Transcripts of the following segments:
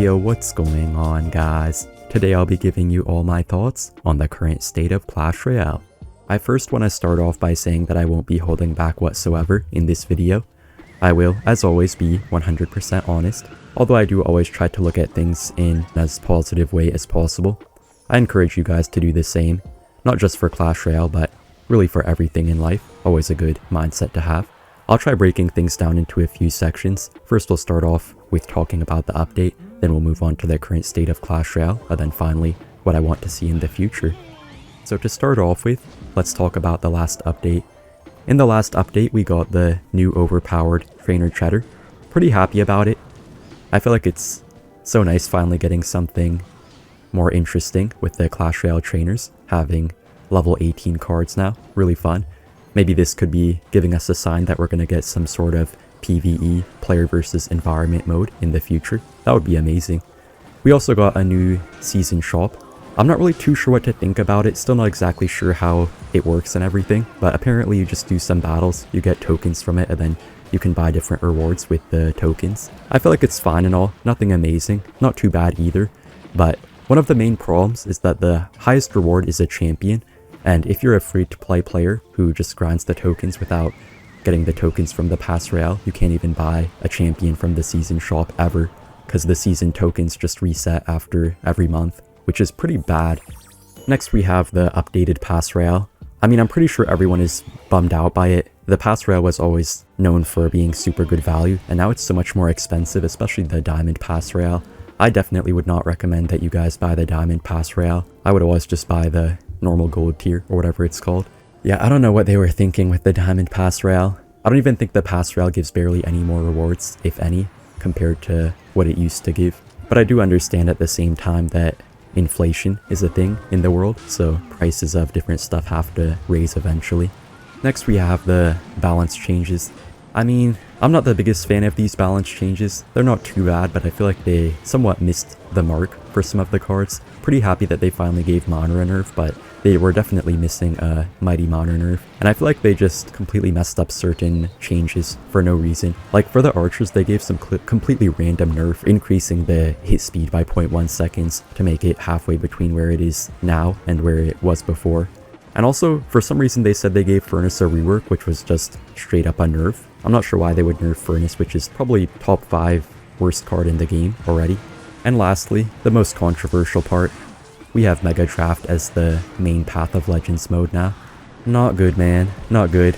Yo, what's going on, guys? Today I'll be giving you all my thoughts on the current state of Clash Royale. I first want to start off by saying that I won't be holding back whatsoever in this video. I will, as always, be 100% honest, although I do always try to look at things in as positive way as possible. I encourage you guys to do the same, not just for Clash Royale, but really for everything in life. Always a good mindset to have. I'll try breaking things down into a few sections. First we'll start off with talking about the update, then we'll move on to the current state of Clash Royale, and then finally what I want to see in the future. So to start off with, let's talk about the last update. In the last update we got the new overpowered trainer cheddar. Pretty happy about it. I feel like it's so nice finally getting something more interesting with the Clash Royale trainers, having level 18 cards now. Really fun. Maybe this could be giving us a sign that we're going to get some sort of PvE, player versus environment mode in the future. That would be amazing. We also got a new season shop. I'm not really too sure what to think about it, still not exactly sure how it works and everything, but apparently you just do some battles, you get tokens from it, and then you can buy different rewards with the tokens. I feel like it's fine and all, nothing amazing, not too bad either, but one of the main problems is that the highest reward is a champion, and if you're a free-to-play player who just grinds the tokens without getting the tokens from the Pass Royale, you can't even buy a champion from the season shop ever, because the season tokens just reset after every month, which is pretty bad. Next we have the updated Pass Royale. I mean, I'm pretty sure everyone is bummed out by it. The Pass Royale was always known for being super good value, and now it's so much more expensive, especially the Diamond Pass Royale. I definitely would not recommend that you guys buy the Diamond Pass Royale. I would always just buy the normal gold tier or whatever it's called. Yeah, I don't know what they were thinking with the Diamond Pass Royale. I don't even think the Pass Royale gives barely any more rewards, if any, compared to what it used to give. But I do understand at the same time that inflation is a thing in the world, so prices of different stuff have to raise eventually. Next we have the balance changes. I mean, I'm not the biggest fan of these balance changes. They're not too bad, but I feel like they somewhat missed the mark for some of the cards. Pretty happy that they finally gave Mana a nerf, but they were definitely missing a Mighty Mana nerf. And I feel like they just completely messed up certain changes for no reason. Like for the archers, they gave some completely random nerf, increasing the hit speed by 0.1 seconds to make it halfway between where it is now and where it was before. And also, for some reason they said they gave Furnace a rework, which was just straight up a nerf. I'm not sure why they would nerf Furnace, which is probably top 5 worst card in the game already. And lastly, the most controversial part, we have Mega Draft as the main Path of Legends mode now. Not good, man, not good.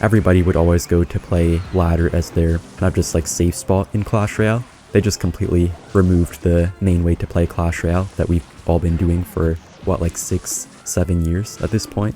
Everybody would always go to play ladder as their kind of just like safe spot in Clash Royale. They just completely removed the main way to play Clash Royale that we've all been doing for, what, like 6-7 years at this point.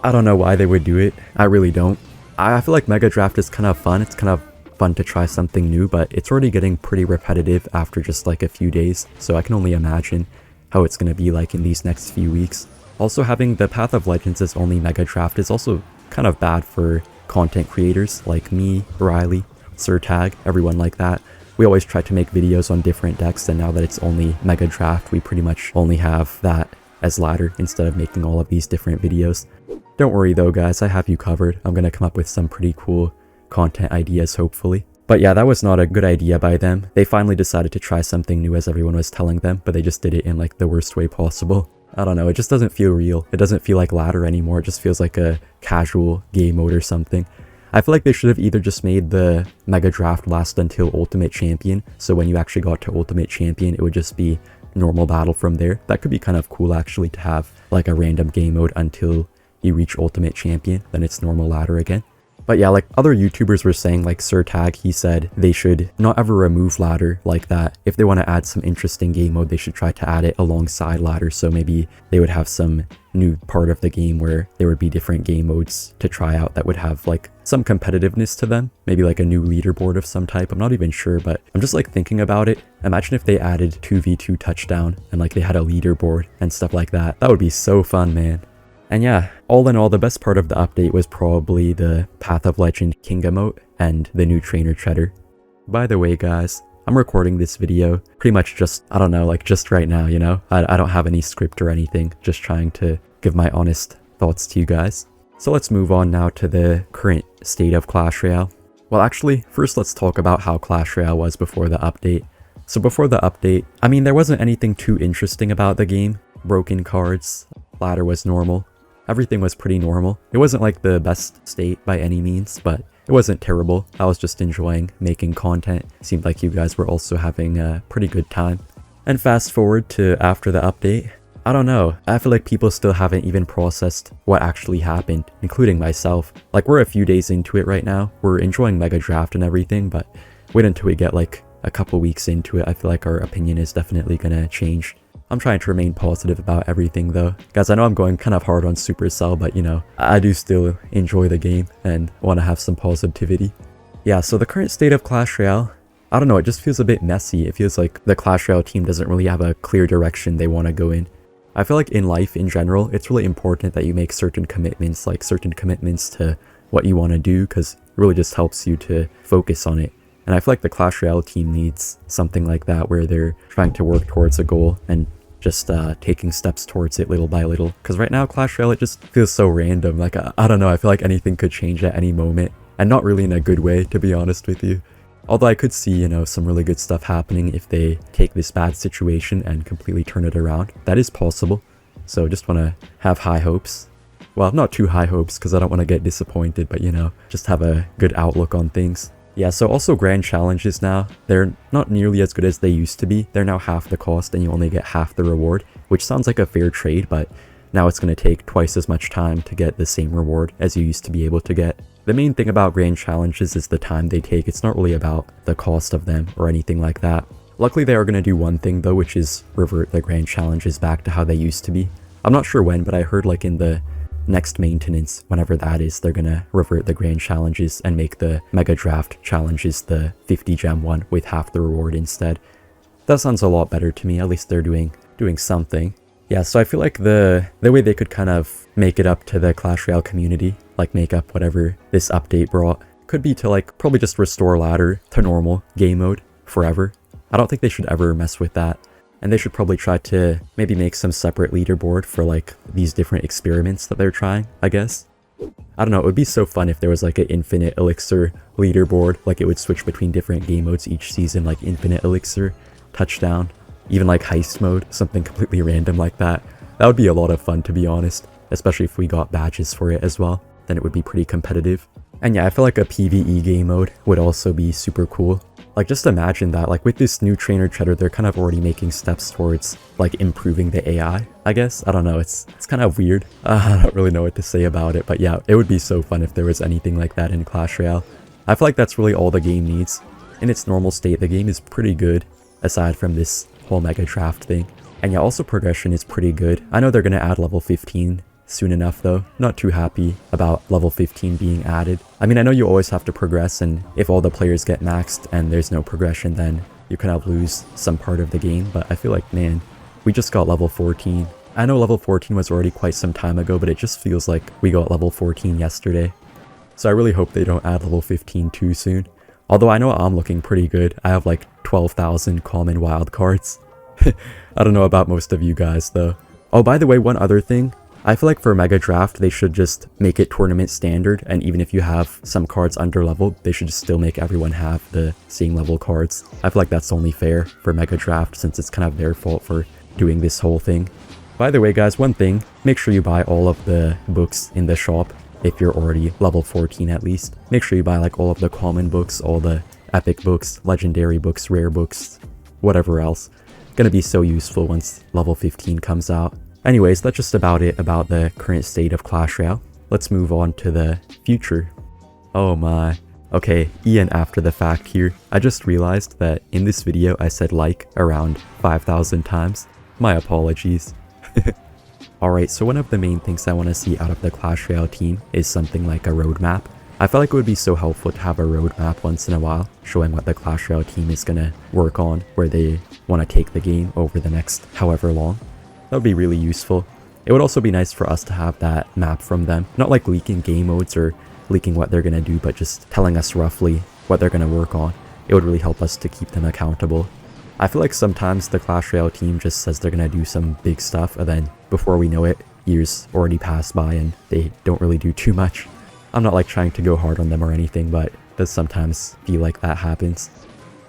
I don't know why they would do it, I really don't. I feel like Mega Draft is kind of fun, it's kind of fun to try something new, but it's already getting pretty repetitive after just like a few days, so I can only imagine how it's going to be like in these next few weeks. Also, having the Path of Legends as only Mega Draft is also kind of bad for content creators like me, Riley, Surtag, everyone like that. We always try to make videos on different decks, and now that it's only Mega Draft, we pretty much only have that as ladder instead of making all of these different videos. Don't worry though, guys, I have you covered. I'm going to come up with some pretty cool content ideas, hopefully. But yeah, that was not a good idea by them. They finally decided to try something new as everyone was telling them, but they just did it in like the worst way possible. I don't know, it just doesn't feel real. It doesn't feel like ladder anymore, it just feels like a casual game mode or something. I feel like they should have either just made the Mega Draft last until Ultimate Champion, so when you actually got to Ultimate Champion, it would just be normal battle from there. That could be kind of cool actually, to have like a random game mode until you reach Ultimate Champion, then it's normal ladder again. But yeah, like other YouTubers were saying, like Surtag, he said they should not ever remove ladder like that. If they want to add some interesting game mode, they should try to add it alongside ladder, so maybe they would have some new part of the game where there would be different game modes to try out that would have like some competitiveness to them, maybe like a new leaderboard of some type. I'm not even sure, but I'm just like thinking about it. Imagine if they added 2v2 touchdown and like they had a leaderboard and stuff like that. That would be so fun, man. And yeah, all in all, the best part of the update was probably the Path of Legend King emote and the new trainer cheddar. By the way, guys, I'm recording this video pretty much just, I don't know, like just right now, you know? I don't have any script or anything, just trying to give my honest thoughts to you guys. So let's move on now to the current state of Clash Royale. Well, actually, first let's talk about how Clash Royale was before the update. So before the update, I mean, there wasn't anything too interesting about the game. Broken cards, ladder was normal. Everything was pretty normal. It wasn't like the best state by any means, but it wasn't terrible. I was just enjoying making content. Seemed like you guys were also having a pretty good time. And fast forward to after the update, I don't know, I feel like people still haven't even processed what actually happened, including myself. Like, we're a few days into it right now. We're enjoying Mega Draft and everything, but wait until we get like a couple weeks into it. I feel like our opinion is definitely gonna change. I'm trying to remain positive about everything though. Guys, I know I'm going kind of hard on Supercell, but you know, I do still enjoy the game and want to have some positivity. Yeah, so the current state of Clash Royale, I don't know, it just feels a bit messy. It feels like the Clash Royale team doesn't really have a clear direction they want to go in. I feel like in life in general, it's really important that you make certain commitments, like certain commitments to what you want to do, because it really just helps you to focus on it. And I feel like the Clash Royale team needs something like that, where they're trying to work towards a goal and just taking steps towards it little by little. Because right now, Clash Royale, it just feels so random. Like, I don't know, I feel like anything could change at any moment. And not really in a good way, to be honest with you. Although I could see, you know, some really good stuff happening if they take this bad situation and completely turn it around. That is possible. So just want to have high hopes. Well, not too high hopes, because I don't want to get disappointed, but you know, just have a good outlook on things. Yeah, so also grand challenges now, they're not nearly as good as they used to be. They're now half the cost and you only get half the reward, which sounds like a fair trade, but now it's going to take twice as much time to get the same reward as you used to be able to get. The main thing about grand challenges is the time they take. It's not really about the cost of them or anything like that. Luckily, they are going to do one thing though, which is revert the grand challenges back to how they used to be. I'm not sure when, but I heard like in the next maintenance, whenever that is, they're gonna revert the grand challenges and make the Mega Draft challenges the 50 gem one with half the reward instead. That sounds a lot better to me. At least they're doing something. Yeah, so I feel like the way they could kind of make it up to the Clash Royale community, like make up whatever this update brought, could be to like probably just restore ladder to normal game mode forever. I don't think they should ever mess with that. And they should probably try to maybe make some separate leaderboard for like these different experiments that they're trying, I guess. I don't know, it would be so fun if there was like an infinite elixir leaderboard, like it would switch between different game modes each season, like infinite elixir, touchdown, even like heist mode, something completely random like that. That would be a lot of fun, to be honest, especially if we got badges for it as well. Then it would be pretty competitive. And yeah, I feel like a PvE game mode would also be super cool. Like, just imagine that, like, with this new trainer cheddar, they're kind of already making steps towards, like, improving the AI, I guess. I don't know, it's kind of weird. I don't really know what to say about it, but yeah, it would be so fun if there was anything like that in Clash Royale. I feel like that's really all the game needs. In its normal state, the game is pretty good, aside from this whole Mega Draft thing. And yeah, also progression is pretty good. I know they're gonna add level 15 soon enough though. Not too happy about level 15 being added. I mean, I know you always have to progress, and if all the players get maxed and there's no progression, then you kind of lose some part of the game, but I feel like, man, we just got level 14. I know level 14 was already quite some time ago, but it just feels like we got level 14 yesterday. So I really hope they don't add level 15 too soon. Although I know I'm looking pretty good. I have like 12,000 common wildcards. I don't know about most of you guys though. Oh, by the way, one other thing. I feel like for Mega Draft, they should just make it tournament standard, and even if you have some cards under leveled, they should just still make everyone have the same level cards. I feel like that's only fair for Mega Draft, since it's kind of their fault for doing this whole thing. By the way guys, one thing, make sure you buy all of the books in the shop if you're already level 14 at least. Make sure you buy like all of the common books, all the epic books, legendary books, rare books, whatever else. Gonna be so useful once level 15 comes out. Anyways, that's just about it about the current state of Clash Royale. Let's move on to the future. Oh my. Okay, Ian after the fact here. I just realized that in this video I said like around 5,000 times. My apologies. Alright, so one of the main things I want to see out of the Clash Royale team is something like a roadmap. I feel like it would be so helpful to have a roadmap once in a while, showing what the Clash Royale team is gonna work on, where they want to take the game over the next however long. That would be really useful. It would also be nice for us to have that map from them. Not like leaking game modes or leaking what they're going to do, but just telling us roughly what they're going to work on. It would really help us to keep them accountable. I feel like sometimes the Clash Royale team just says they're going to do some big stuff, and then before we know it, years already pass by and they don't really do too much. I'm not like trying to go hard on them or anything, but it does sometimes feel like that happens.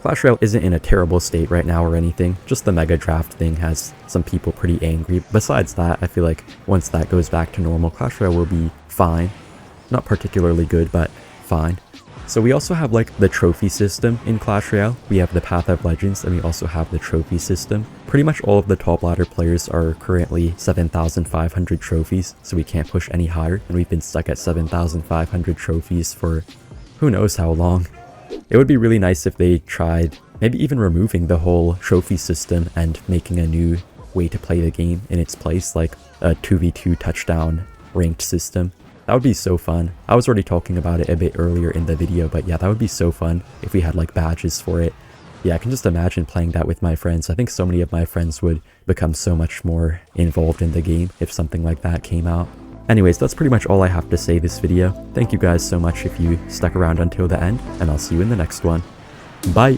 Clash Royale isn't in a terrible state right now or anything, just the mega draft thing has some people pretty angry. Besides that, I feel like once that goes back to normal, Clash Royale will be fine. Not particularly good, but fine. So we also have like the trophy system in Clash Royale. We have the Path of Legends, and we also have the trophy system. Pretty much all of the top ladder players are currently 7,500 trophies, so we can't push any higher, and we've been stuck at 7,500 trophies for who knows how long. It would be really nice if they tried maybe even removing the whole trophy system and making a new way to play the game in its place, like a 2v2 touchdown ranked system. That would be so fun. I was already talking about it a bit earlier in the video, but yeah, that would be so fun if we had like badges for it. Yeah, I can just imagine playing that with my friends. I think so many of my friends would become so much more involved in the game if something like that came out. Anyways, that's pretty much all I have to say this video. Thank you guys so much if you stuck around until the end, and I'll see you in the next one. Bye!